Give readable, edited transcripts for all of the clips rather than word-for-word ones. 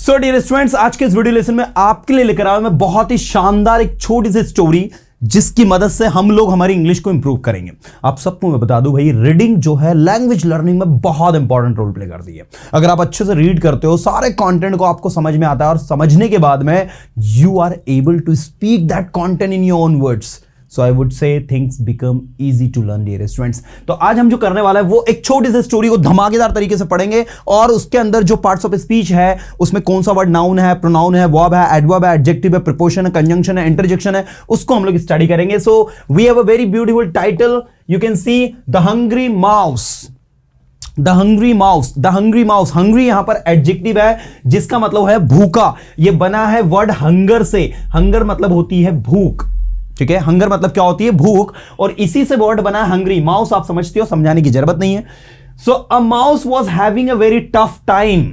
So dear students, आज के इस वीडियो लेसन में आपके लिए लेकर आया मैं बहुत ही शानदार एक छोटी सी स्टोरी जिसकी मदद से हम लोग हमारी इंग्लिश को इंप्रूव करेंगे। आप सबको मैं बता दूं भाई, रीडिंग जो है लैंग्वेज लर्निंग में बहुत इंपॉर्टेंट रोल प्ले करती है। अगर आप अच्छे से रीड करते हो, सारे कंटेंट को आपको समझ में आता है और समझने के बाद में you are able to speak that content in your own words, so I would say things become easy to learn dear students. तो आज हम जो करने वाला है वो एक छोटी सी स्टोरी को धमाकेदार तरीके से पढ़ेंगे और उसके अंदर जो पार्ट्स ऑफ स्पीच है उसमें कौन सा वर्ड नाउन है, प्रोनाउन है, वर्ब है, एडवर्ब है, एडजेक्टिव है, प्रीपोजिशन है, कंजंक्शन है, इंटरजेक्शन है, उसको हम लोग स्टडी करेंगे। So we have a very beautiful title, you can see the hungry mouse. The hungry mouse, the hungry mouse, hungry यहां पर एडजेक्टिव है जिसका मतलब है भूखा। यह बना है वर्ड हंगर से। हंगर मतलब होती है भूख, ठीक है। हंगर मतलब क्या होती है? भूख, और इसी से वर्ड बना है हंग्री। माउस आप समझते हो, समझाने की जरूरत नहीं है। So a mouse was having a very tough time.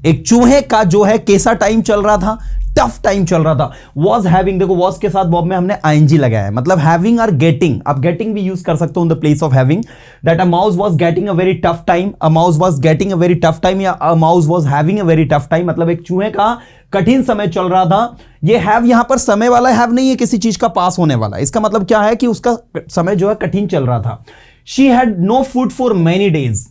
एक चूहे का जो है कैसा टाइम चल रहा था? टफ टाइम चल रहा था। वॉज हैविंग, देखो वॉज के साथ वर्ब में हमने आईएनजी लगाया है, मतलब हैविंग और गेटिंग। आप गेटिंग भी यूज कर सकते हो in the place of having. That a mouse was getting a very tough time, a mouse was getting a very tough time, या a mouse was having a very tough time, मतलब एक चूहे का कठिन समय चल रहा था। ये हैव यहां पर समय वाला हैव नहीं है, किसी चीज का पास होने वाला। इसका मतलब क्या है कि उसका समय जो है कठिन चल रहा था। She had no food for many days,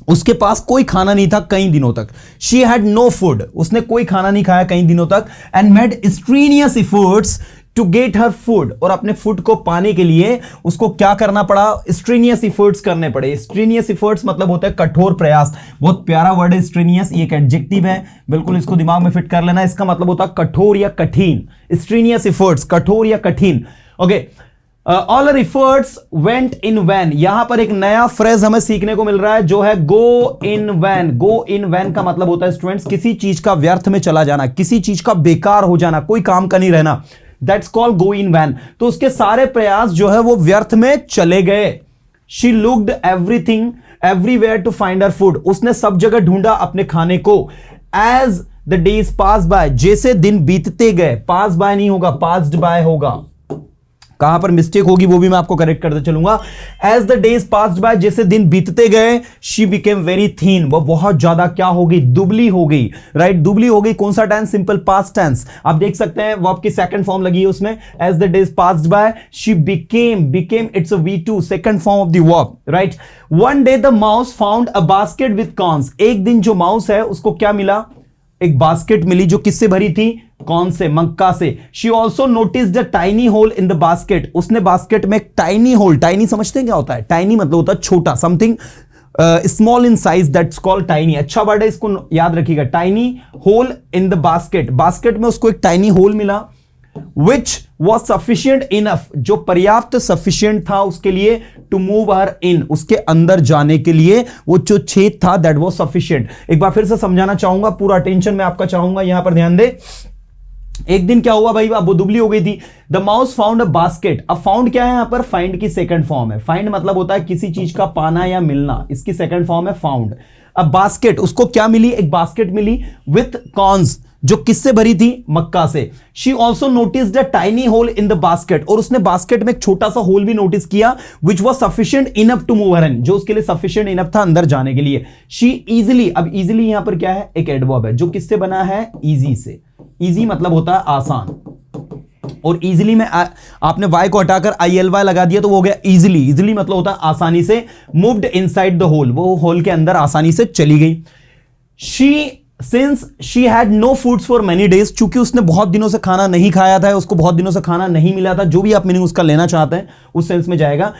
उसके पास कोई खाना नहीं था कई दिनों तक। शी हैड नो फूड, उसने कोई खाना नहीं खाया कई दिनों तक। And made strenuous efforts to get her food, और अपने फूड को पाने के लिए उसको क्या करना पड़ा? स्ट्रीनियस एफर्ट्स करने पड़े। स्ट्रीनियस एफर्ट्स मतलब होता है कठोर प्रयास। बहुत प्यारा वर्ड है स्ट्रीनियस, ये एक एडजेक्टिव है, बिल्कुल इसको दिमाग में फिट कर लेना। इसका मतलब होता है कठोर या कठिन। स्ट्रीनियस एफर्ट्स, कठोर या कठिन। Okay, all our efforts went in vain. यहां पर एक नया फ्रेज हमें सीखने को मिल रहा है जो है गो in van. Go in van का मतलब होता है स्टूडेंट्स किसी चीज का व्यर्थ में चला जाना, किसी चीज का बेकार हो जाना, कोई काम का नहीं रहना। That's called go in vain. तो उसके सारे प्रयास जो है वो व्यर्थ में चले गए। She looked everything everywhere to find her food. उसने सब जगह ढूंढा अपने खाने को। As the days pass by, जैसे दिन बीतते गए, पास बाय नहीं होगा, पास्ड बाय होगा। कहां पर मिस्टेक होगी वो भी मैं आपको करेक्ट करते चलूंगा। As the days passed by, जैसे दिन बीतते गए, शी बिकेम वेरी थीन, वो बहुत ज्यादा क्या हो गई? दुबली हो गई। राइट, दुबली हो गई। कौन सा टेंस? Simple past tense. आप देख सकते हैं वर्ब की सेकंड फॉर्म लगी है उसमें। As the days passed by she became, became it's a V2, second form of the verb. Right, one day the mouse found a basket with corns. एक दिन जो माउस है उसको क्या मिला? एक बास्केट मिली जो किससे भरी थी? कौन से? मक्का से। She also notice the tiny hole in the basket. उसने बास्केट में एक टाइनी होल, टाइनी समझते हैं क्या होता है? टाइनी मतलब होता है छोटा, something small in size, that's called tiny. अच्छा वर्ड है, इसको याद रखिएगा। Tiny hole in the basket, basket में उसको एक टाइनी होल मिला। Which was sufficient enough, जो पर्याप्त सफिशियंट था उसके लिए, to move her in, उसके अंदर जाने के लिए वो जो छेद था that was sufficient। एक बार फिर से समझाना चाहूंगा, पूरा अटेंशन में आपका चाहूंगा, यहां पर ध्यान दे। एक दिन क्या हुआ भाई, अब वो दुबली हो गई थी। The mouse found a basket. अब फाउंड क्या है यहां पर? फाइंड की सेकंड फॉर्म है। फाइंड मतलब होता है किसी चीज का पाना या मिलना, इसकी सेकंड फॉर्म है फाउंड। अब बास्केट, उसको क्या मिली? एक बास्केट मिली विथ कॉर्न्स, जो किससे भरी थी? मक्का से। She also notice the tiny hole in the basket, और उसने बास्केट में एक छोटा सा होल भी नोटिस किया। Which was sufficient enough to move her in, जो उसके लिए सफिशियंट इनफ था अंदर जाने के लिए। शी इजिली, अब इजिली यहां पर क्या है? एक एडवर्ब है जो किससे बना है? इजी से। इजी मतलब होता है आसान, और इजिली में आपने वाई को हटाकर ILY लगा दिया तो वो हो गया इजिली। इजिली मतलब होता है आसानी से। मूव्ड इनसाइड द होल, वो होल के अंदर आसानी से चली गई। She Since she had no foods for many days, चूंकि उसने बहुत दिनों से खाना नहीं खाया था, उसको बहुत दिनों से खाना नहीं मिला था, जो भी आप मीनिंग उसका लेना चाहते हैं उस सेंस में जाएगा।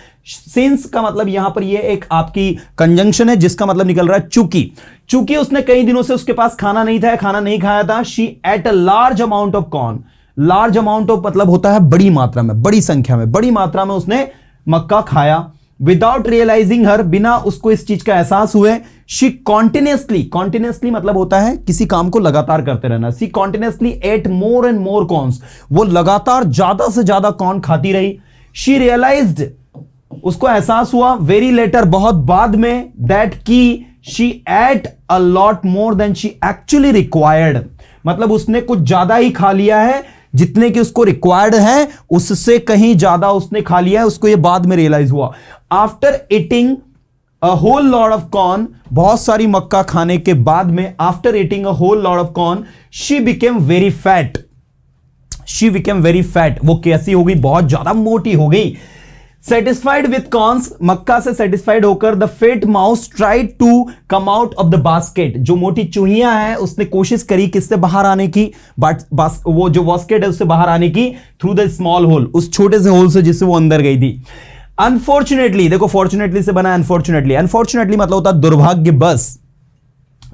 Since का मतलब यहां पर ये एक आपकी कंजंक्शन है जिसका मतलब निकल रहा है चूंकि। चूंकि उसने कई दिनों से उसके पास खाना नहीं था, खाना नहीं खाया था। She ate a large amount of corn, large amount of मतलब होता है बड़ी मात्रा में, बड़ी संख्या में, बड़ी मात्रा में उसने मक्का खाया। विदाउट रियलाइजिंग हर, बिना उसको इस चीज का एहसास हुए, शी कॉन्टिन्यूसली, कॉन्टिन्यूसली मतलब होता है किसी काम को लगातार करते रहना। She continuously ate more and more corns, वो लगातार ज्यादा से ज्यादा कॉर्न खाती रही। शी रियलाइज्ड, उसको एहसास हुआ, वेरी लेटर, बहुत बाद में, दैट की she at a lot more than she actually required, मतलब उसने कुछ ज्यादा ही खा लिया है, जितने की उसको रिक्वायर्ड है उससे कहीं ज्यादा उसने खा लिया है, उसको ये बाद में रियलाइज हुआ। After eating a whole lot of corn, बहुत सारी मक्का खाने के बाद में, after eating a whole lot of corn, she became very fat. She became very fat, वो कैसी हो गई? बहुत ज्यादा मोटी हो गई। सेटिस्फाइड विथ कॉर्न्स, मक्का से सेटिस्फाइड होकर the fat mouse tried to come out of the basket, जो मोटी चूहिया है उसने कोशिश करी किससे बाहर आने की? वो जो बास्केट है उससे बाहर आने की थ्रू द स्मॉल होल, उस छोटे से होल से जिससे वो अंदर गई थी। अनफॉर्चुनेटली, देखो फॉर्चुनेटली से बना अनफॉर्चुनेटली, अनफॉर्चुनेटली मतलब होता है दुर्भाग्य बस,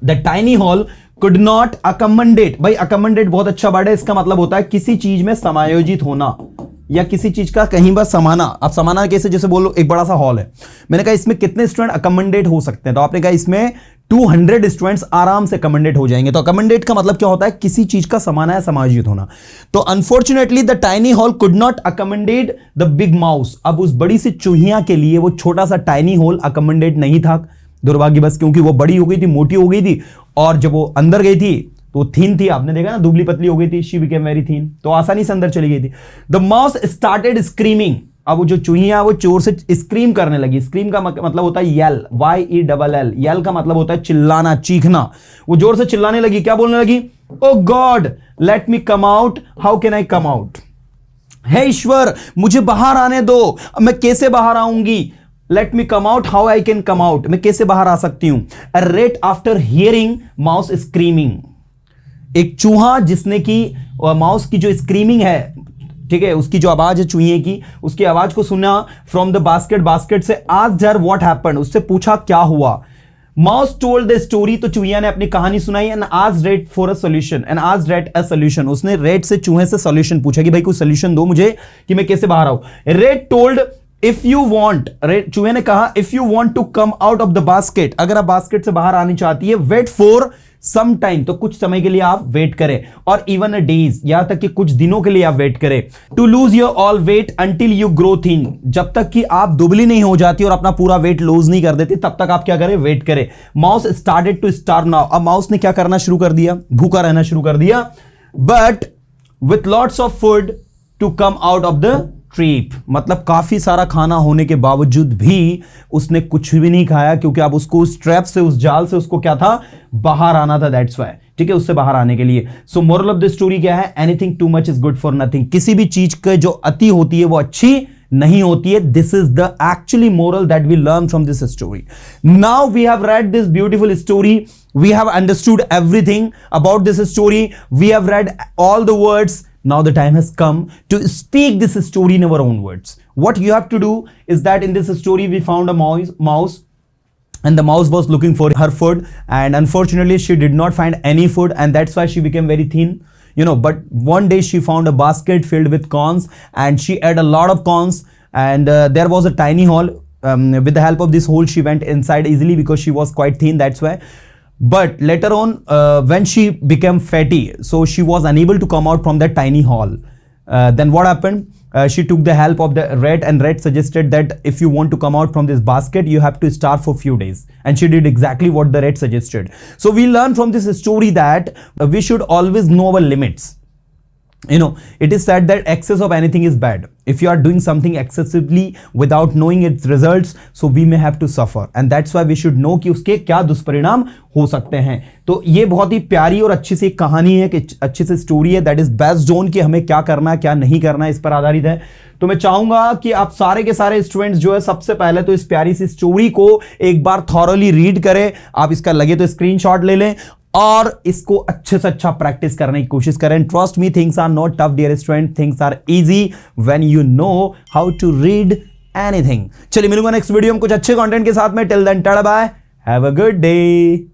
the tiny hole could not accommodate. भाई अकमंडेट बहुत अच्छा वर्ड है, इसका मतलब होता है किसी चीज में समायोजित होना या किसी चीज का कहीं पर समाना। अब समाना कैसे? जैसे बोलो एक बड़ा सा हॉल है, मैंने कहा इसमें कितने स्टूडेंट अकमंडेट हो सकते हैं, तो आपने कहा इसमें 200 स्टूडेंट्स आराम से अकमंडेट हो जाएंगे। तो अकमंडेट का मतलब क्या होता है? किसी चीज का समाना या समायोजित होना। तो unfortunately the tiny hole could not accommodate the big mouse, अब उस बड़ी सी चूहिया के लिए वो छोटा सा टाइनी हॉल अकमंडेट नहीं था, दुर्भाग्य बस, क्योंकि वो बड़ी हो गई थी, मोटी हो गई थी, और जब वो अंदर गई थी तो थीन थी, आपने देखा ना, दुबली पतली हो गई थी, शी बिकेम वेरी थीन, तो आसानी से अंदर चली गई थी। द माउस स्टार्टेड स्क्रीमिंग, अब वो जो चूहिया वो चोर से स्क्रीम करने लगी। स्क्रीम का मतलब होता है येल, YELL, येल का मतलब होता है चिल्लाना, चीखना। वो जोर से चिल्लाने लगी, क्या बोलने लगी? Oh God let me come out, how can I come out? हे ईश्वर मुझे बाहर आने दो, मैं कैसे बाहर आऊंगी? Let me come out, how I can come out, मैं कैसे बाहर आ सकती हूं? A rat after hearing mouse screaming, एक चूहा जिसने की माउस की जो स्क्रीमिंग है, ठीक है, उसकी जो आवाज है चूहे की, उसकी आवाज को सुना फ्रॉम द बास्केट, बास्केट से आस्क्ड हर व्हाट हैपेंड, उससे पूछा क्या हुआ। माउस टोल्ड द स्टोरी, तो चूहिया ने अपनी कहानी सुनाई। And asked rate for a solution, and asked rate a solution, उसने रेट से, चूहे से सॉल्यूशन पूछा कि भाई कोई सॉल्यूशन दो मुझे कि मैं कैसे बाहर आऊं। Rat told if you want, चूहे ने कहा if you want to come out of the basket, अगर आप बास्केट से बाहर आनी चाहती है, वेट फॉर सम टाइम, तो कुछ समय के लिए आप वेट करें, और इवन अ डेज, यहां तक कि कुछ दिनों के लिए आप वेट करें। To lose your all weight until you grow thin, जब तक कि आप दुबली नहीं हो जाती और अपना पूरा वेट लूज नहीं कर देती, तब तक आप क्या करें? वेट करें। Mouse started to starve now, अब माउस ने क्या करना शुरू कर दिया? भूखा रहना शुरू कर दिया। But with lots of food to come out of the trip, मतलब काफी सारा खाना होने के बावजूद भी उसने कुछ भी नहीं खाया, क्योंकि अब उसको उस ट्रैप से, उस जाल से उसको क्या था? बाहर आना था, दैट्स व्हाई, ठीक है, उससे बाहर आने के लिए। सो मोरल ऑफ द स्टोरी क्या है? Anything too much is good for nothing, किसी भी चीज के जो अति होती है वो अच्छी नहीं होती है। This is the actually moral that we learn from this story. Now we have read this beautiful story, we have understood everything about this story, we have read all the words. Now the time has come to speak this story in our own words. What you have to do is that in this story we found a mouse, and the mouse was looking for her food, and unfortunately she did not find any food, and that's why she became very thin, you know. But one day she found a basket filled with corns, and she ate a lot of corns, and there was a tiny hole. With the help of this hole she went inside easily because she was quite thin, that's why. But later on, when she became fatty, so she was unable to come out from that tiny hole. Then what happened? She took the help of the rat, and rat suggested that if you want to come out from this basket, you have to starve for few days. And she did exactly what the rat suggested. So we learn from this story that we should always know our limits. You know, it is said that excess of anything is bad. If you are doing something excessively without knowing its results, so we may have to suffer, and that's why we should know कि उसके क्या दुष्परिणाम हो सकते हैं। तो ये बहुत ही प्यारी और अच्छी सी एक कहानी है, कि अच्छी सी स्टोरी है, दैट इज बेस्ड ऑन कि हमें क्या करना है क्या नहीं करना है, इस पर आधारित है। तो मैं चाहूंगा कि आप सारे के सारे स्टूडेंट्स जो है, सबसे पहले तो इस प्यारी सी स्टोरी को एक बार थॉरली रीड करें। आप इसका लगे तो स्क्रीनशॉट ले लें और इसको अच्छे से अच्छा प्रैक्टिस करने की कोशिश करें। Trust me, things are not tough dear student, things are easy when you know how to read anything. चलिए मिलूंगा नेक्स्ट वीडियो में कुछ अच्छे कंटेंट के साथ में। Till then tata bye, have a good day.